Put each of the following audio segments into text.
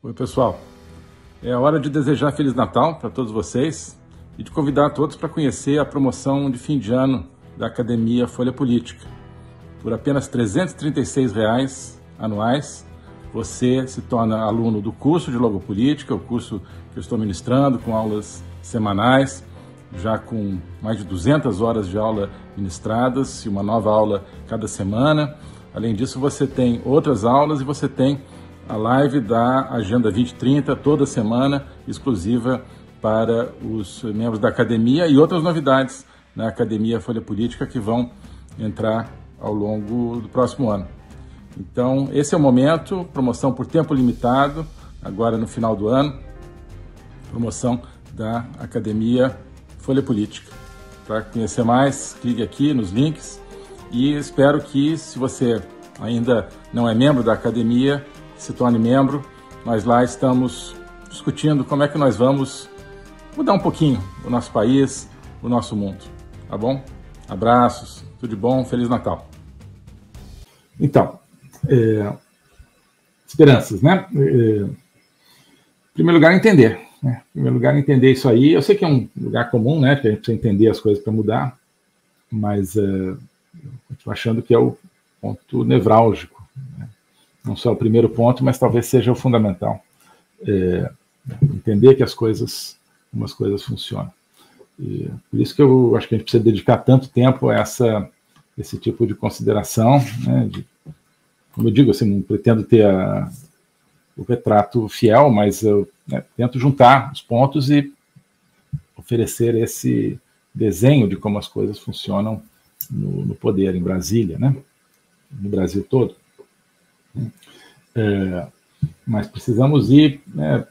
Oi, pessoal. É hora de desejar Feliz Natal para todos vocês e de convidar todos para conhecer a promoção de fim de ano da Academia Folha Política. Por apenas R$ 336 anuais, você se torna aluno do curso de Logopolítica, o curso que eu estou ministrando com aulas semanais, já com mais de 200 horas de aula ministradas e uma nova aula cada semana. Além disso, você tem outras aulas e você tem a live da Agenda 2030 toda semana, exclusiva para os membros da academia, e outras novidades na Academia Folha Política que vão entrar ao longo do próximo ano. Então, esse é o momento, promoção por tempo limitado, agora no final do ano, promoção da Academia Folha Política. Para conhecer mais, clique aqui nos links e espero que, se você ainda não é membro da academia, se torne membro. Nós lá estamos discutindo como é que nós vamos mudar um pouquinho o nosso país, o nosso mundo. Tá bom? Abraços, tudo de bom, Feliz Natal. Então, esperanças, né? Em primeiro lugar, entender. Né? Em primeiro lugar, entender isso aí. Eu sei que é um lugar comum, né? Que a gente precisa entender as coisas para mudar, mas eu estou achando que é o ponto nevrálgico. Né? Não só o primeiro ponto, mas talvez seja o fundamental. Entender que algumas coisas funcionam. E por isso que eu acho que a gente precisa dedicar tanto tempo a esse tipo de consideração, né? Como eu digo, assim, não pretendo ter o retrato fiel, mas eu tento juntar os pontos e oferecer esse desenho de como as coisas funcionam no poder, em Brasília, né? No Brasil todo. Mas precisamos ir, né,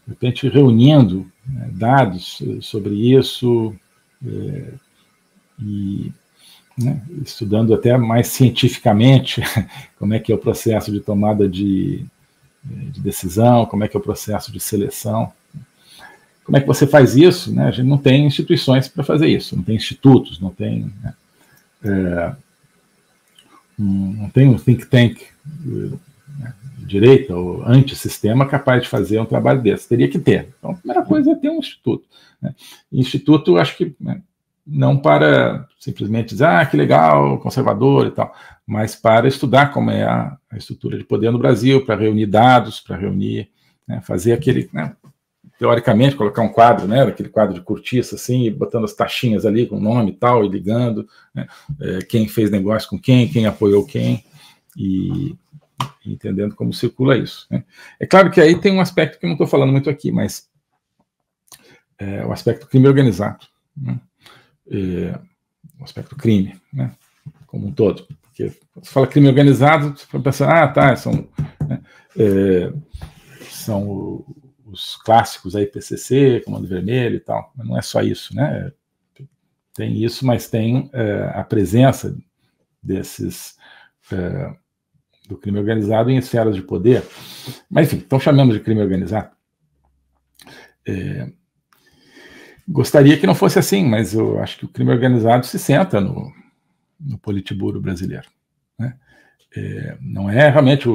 de repente, reunindo dados sobre isso e estudando até mais cientificamente como é que é o processo de tomada de decisão, como é que é o processo de seleção. Como é que você faz isso? Né? A gente não tem instituições para fazer isso, não tem institutos, não tem um think tank de direita ou antissistema capaz de fazer um trabalho desse. Teria que ter. Então, a primeira coisa é ter um instituto. Né? Instituto, acho que não para simplesmente dizer, que legal, conservador e tal, mas para estudar como é a estrutura de poder no Brasil, para reunir dados, para reunir, fazer aquele, teoricamente, colocar um quadro, aquele quadro de cortiça, assim, e botando as taxinhas ali com o nome e tal, e ligando, quem fez negócio com quem apoiou quem, e entendendo como circula isso. Né? É claro que aí tem um aspecto que eu não estou falando muito aqui, mas o aspecto crime organizado, né? O aspecto crime, né? Como um todo. Porque você fala crime organizado, você pode pensar, são os clássicos aí, PCC, Comando Vermelho e tal, mas não é só isso, né? Tem isso, mas tem a presença desses do crime organizado em esferas de poder. Mas, enfim, então chamamos de crime organizado. Gostaria que não fosse assim, mas eu acho que o crime organizado se senta no Politburo brasileiro. Né? Não é realmente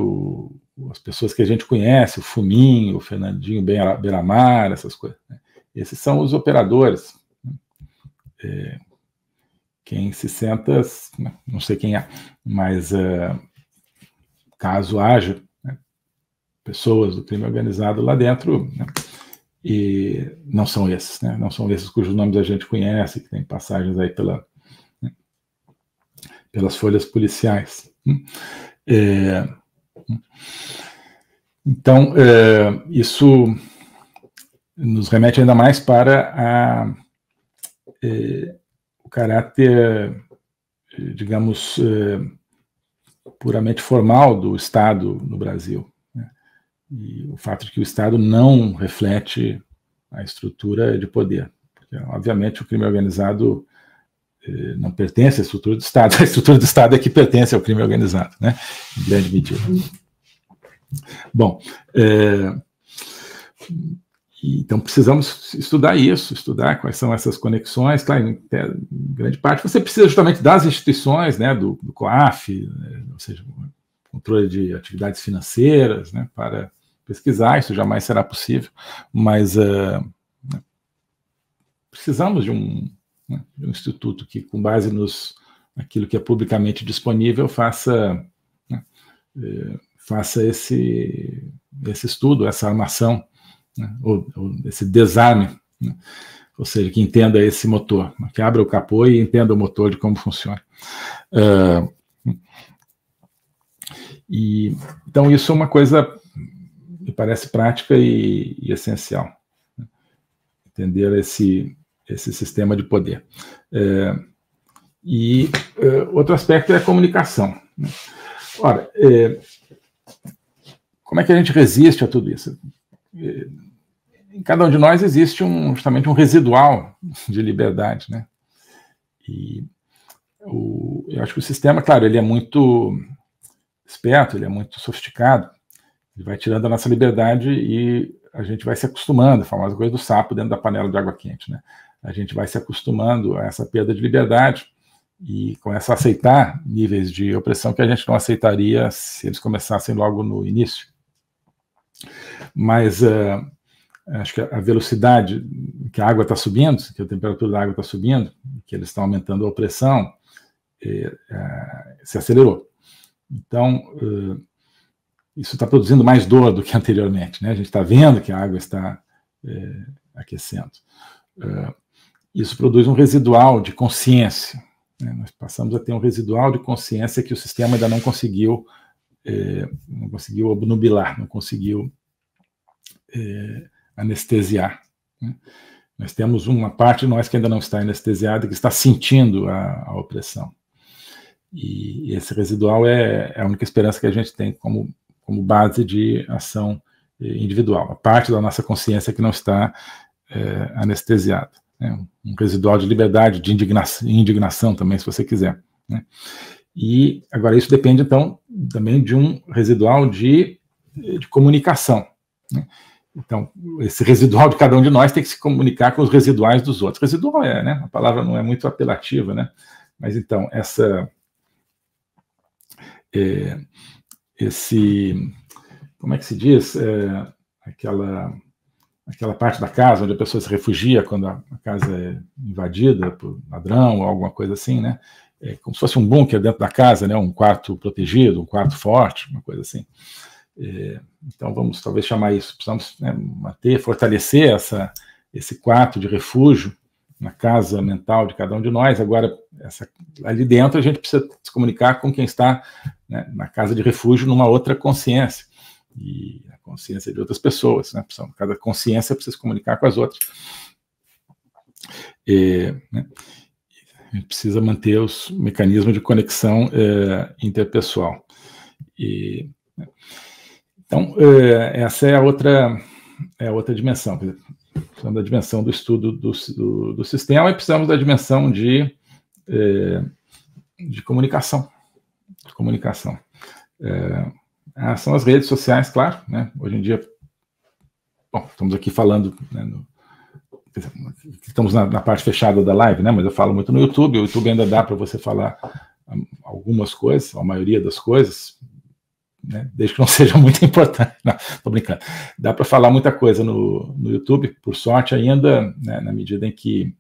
as pessoas que a gente conhece, o Fuminho, o Fernandinho Beiramar, essas coisas. Né? Esses são os operadores. Quem se senta, não sei quem é, mas caso haja pessoas do crime organizado lá dentro, e não são esses, não são esses cujos nomes a gente conhece, que tem passagens aí pelas folhas policiais. Então, isso nos remete ainda mais para o caráter, digamos, puramente formal do Estado no Brasil. Né? E o fato de que o Estado não reflete a estrutura de poder. Porque, obviamente, o crime organizado não pertence à estrutura do Estado. A estrutura do Estado é que pertence ao crime organizado, né? Em grande medida. Bom, então precisamos estudar isso, estudar quais são essas conexões. Claro, em grande parte você precisa justamente das instituições, do COAF, ou seja, controle de atividades financeiras, para pesquisar, isso jamais será possível, mas precisamos de um instituto que, com base naquilo que é publicamente disponível, faça esse estudo, essa armação, né, ou esse desarme, né, ou seja, que entenda esse motor, que abra o capô e entenda o motor de como funciona. Então, isso é uma coisa me parece prática e essencial, né? Entender esse sistema de poder. Outro aspecto é a comunicação, né? Ora, como é que a gente resiste a tudo isso? Em cada um de nós existe justamente um residual de liberdade, né? Eu acho que o sistema, claro, ele é muito esperto, ele é muito sofisticado, ele vai tirando a nossa liberdade e a gente vai se acostumando, a famosa coisa do sapo dentro da panela de água quente, né? A gente vai se acostumando a essa perda de liberdade e começa a aceitar níveis de opressão que a gente não aceitaria se eles começassem logo no início. Mas acho que a velocidade que a água está subindo, que a temperatura da água está subindo, que eles estão aumentando a opressão, se acelerou. Então, isso está produzindo mais dor do que anteriormente, né? A gente está vendo que a água está aquecendo. Isso produz um residual de consciência, né? Nós passamos a ter um residual de consciência que o sistema ainda não conseguiu obnubilar, não conseguiu anestesiar, né? Nós temos uma parte de nós que ainda não está anestesiada, que está sentindo a opressão. E esse residual é a única esperança que a gente tem como base de ação individual. A parte da nossa consciência que não está anestesiada, né? Um residual de liberdade, de indignação também, se você quiser, né? E agora isso depende, então, também de um residual de comunicação, né? Então, esse residual de cada um de nós tem que se comunicar com os residuais dos outros. Residual né? A palavra não é muito apelativa, né? Mas então, como é que se diz? Aquela parte da casa onde a pessoa se refugia quando a casa é invadida por ladrão ou alguma coisa assim, né? É como se fosse um bunker dentro da casa, né? Um quarto protegido, um quarto forte, uma coisa assim. Então vamos talvez chamar isso, precisamos, né, fortalecer esse quarto de refúgio na casa mental de cada um de nós. Agora, ali dentro a gente precisa se comunicar com quem está, né, na casa de refúgio numa outra consciência, e a consciência de outras pessoas, né? Cada consciência precisa se comunicar com as outras. Né, a gente precisa manter os mecanismos de conexão interpessoal. Então, essa é a outra dimensão. Precisamos da dimensão do estudo do sistema e precisamos da dimensão de comunicação. São as redes sociais, claro, né? Hoje em dia, bom, estamos aqui falando, né, estamos na parte fechada da live, né? Mas eu falo muito no YouTube. O YouTube ainda dá para você falar algumas coisas, a maioria das coisas, né? Desde que não seja muito importante. Não, estou brincando. Dá para falar muita coisa no YouTube, por sorte ainda, né, na medida em que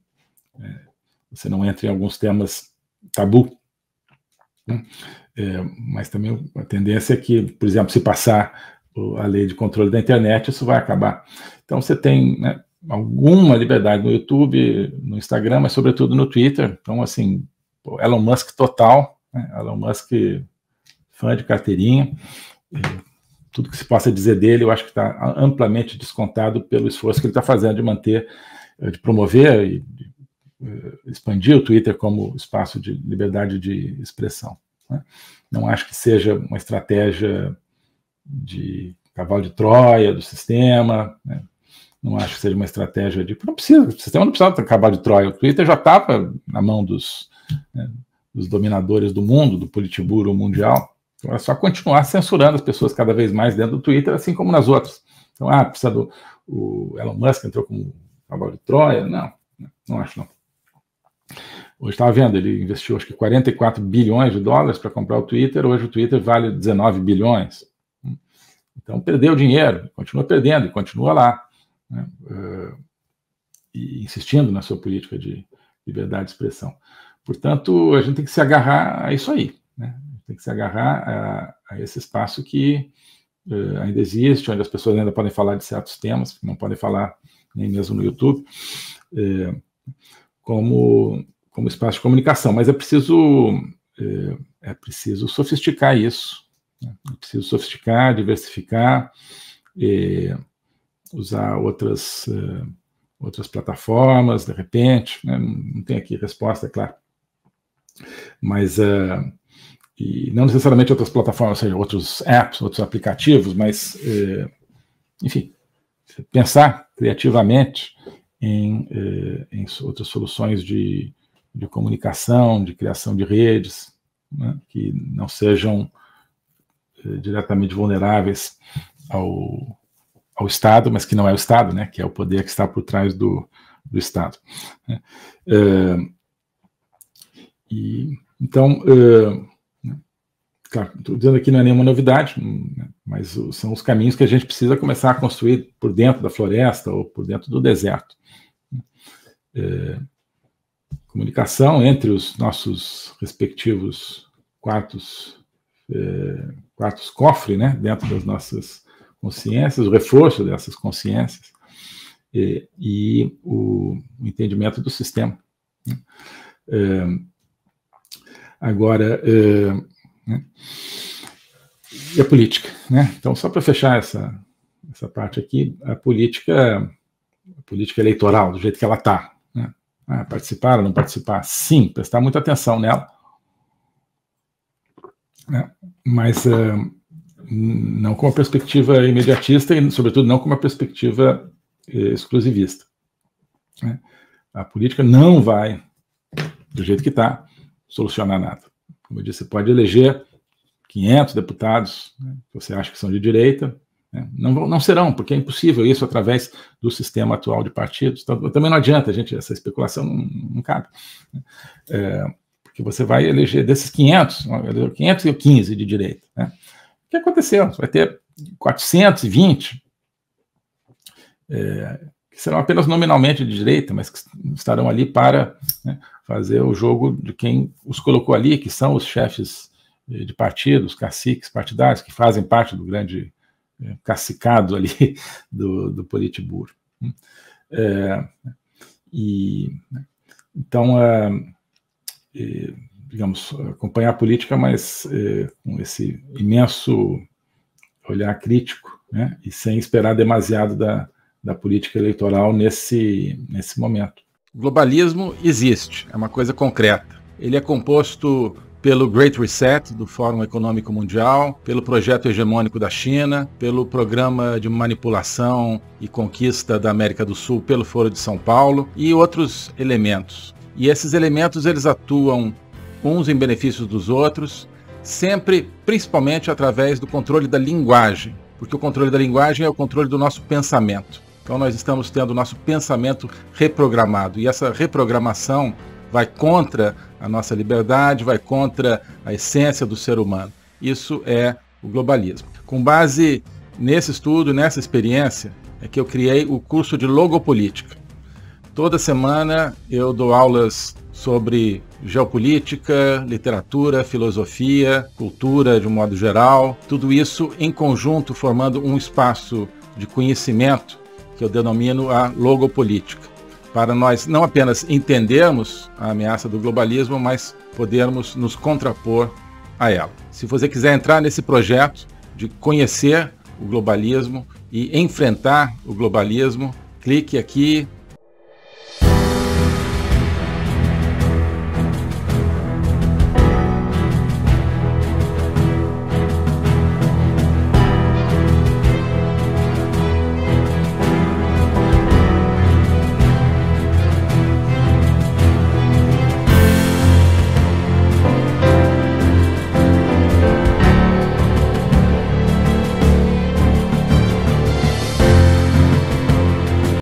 você não entra em alguns temas tabu, né? Mas também a tendência é que, por exemplo, se passar a lei de controle da internet, isso vai acabar. Então você tem, né, alguma liberdade no YouTube, no Instagram, mas sobretudo no Twitter. Então, assim, Elon Musk total, né? Elon Musk fã de carteirinha, tudo que se possa dizer dele, eu acho que está amplamente descontado pelo esforço que ele está fazendo de manter, de promover e de expandir o Twitter como espaço de liberdade de expressão, né? Não acho que seja uma estratégia de cavalo de Troia do sistema, né? Não acho que seja uma estratégia de... o sistema não precisa ter cavalo de Troia. O Twitter já estava na mão dos dominadores do mundo, do Politburo mundial. Então é só continuar censurando as pessoas cada vez mais dentro do Twitter, assim como nas outras. Então, precisa o Elon Musk entrou como cavalo de Troia? Não acho não. Hoje estava vendo, ele investiu acho que 44 bilhões de dólares para comprar o Twitter, hoje o Twitter vale 19 bilhões. Então, perdeu dinheiro, continua perdendo e continua lá, né? E insistindo na sua política de liberdade de expressão. Portanto, a gente tem que se agarrar a isso aí, né? Tem que se agarrar a esse espaço que ainda existe, onde as pessoas ainda podem falar de certos temas, que não podem falar nem mesmo no YouTube, como espaço de comunicação. Mas é preciso sofisticar isso, né? É preciso sofisticar, diversificar, usar outras plataformas, de repente, né? Não tem aqui resposta, é claro. Mas, e não necessariamente outras plataformas, ou seja, outros apps, outros aplicativos, mas, enfim, pensar criativamente em outras soluções de comunicação, de criação de redes, né, que não sejam diretamente vulneráveis ao Estado, mas que não é o Estado, né, que é o poder que está por trás do Estado. Né. Então, claro, estou dizendo aqui não é nenhuma novidade, né, mas são os caminhos que a gente precisa começar a construir por dentro da floresta ou por dentro do deserto. Comunicação entre os nossos respectivos quartos cofre, né, dentro das nossas consciências, o reforço dessas consciências e o entendimento do sistema. Agora, né, e a política, né? Então, só para fechar essa parte aqui, a política eleitoral, do jeito que ela está, né? Participar ou não participar? Sim, prestar muita atenção nela, né? Mas não com uma perspectiva imediatista e, sobretudo, não com uma perspectiva exclusivista, né? A política não vai, do jeito que está, solucionar nada. Como eu disse, você pode eleger 500 deputados, né, que você acha que são de direita, né? Não serão, porque é impossível isso através do sistema atual de partidos. Então, também não adianta, essa especulação não cabe. Porque você vai eleger desses 515 de direita. Né? O que aconteceu? Você vai ter 420 que serão apenas nominalmente de direita, mas que estarão ali para, né, fazer o jogo de quem os colocou ali, que são os chefes de partidos, caciques partidários, que fazem parte do grande cacicado ali do Politburo. Então, digamos, acompanhar a política, mas com esse imenso olhar crítico, né, e sem esperar demasiado da política eleitoral nesse momento. O globalismo existe, é uma coisa concreta. Ele é composto pelo Great Reset, do Fórum Econômico Mundial, pelo projeto hegemônico da China, pelo programa de manipulação e conquista da América do Sul pelo Foro de São Paulo e outros elementos. E esses elementos, eles atuam uns em benefício dos outros, sempre, principalmente através do controle da linguagem, porque o controle da linguagem é o controle do nosso pensamento. Então nós estamos tendo o nosso pensamento reprogramado, e essa reprogramação vai contra a nossa liberdade, vai contra a essência do ser humano. Isso é o globalismo. Com base nesse estudo, nessa experiência, é que eu criei o curso de Logopolítica. Toda semana eu dou aulas sobre geopolítica, literatura, filosofia, cultura de um modo geral, tudo isso em conjunto formando um espaço de conhecimento que eu denomino a logopolítica, para nós não apenas entendermos a ameaça do globalismo, mas podermos nos contrapor a ela. Se você quiser entrar nesse projeto de conhecer o globalismo e enfrentar o globalismo, clique aqui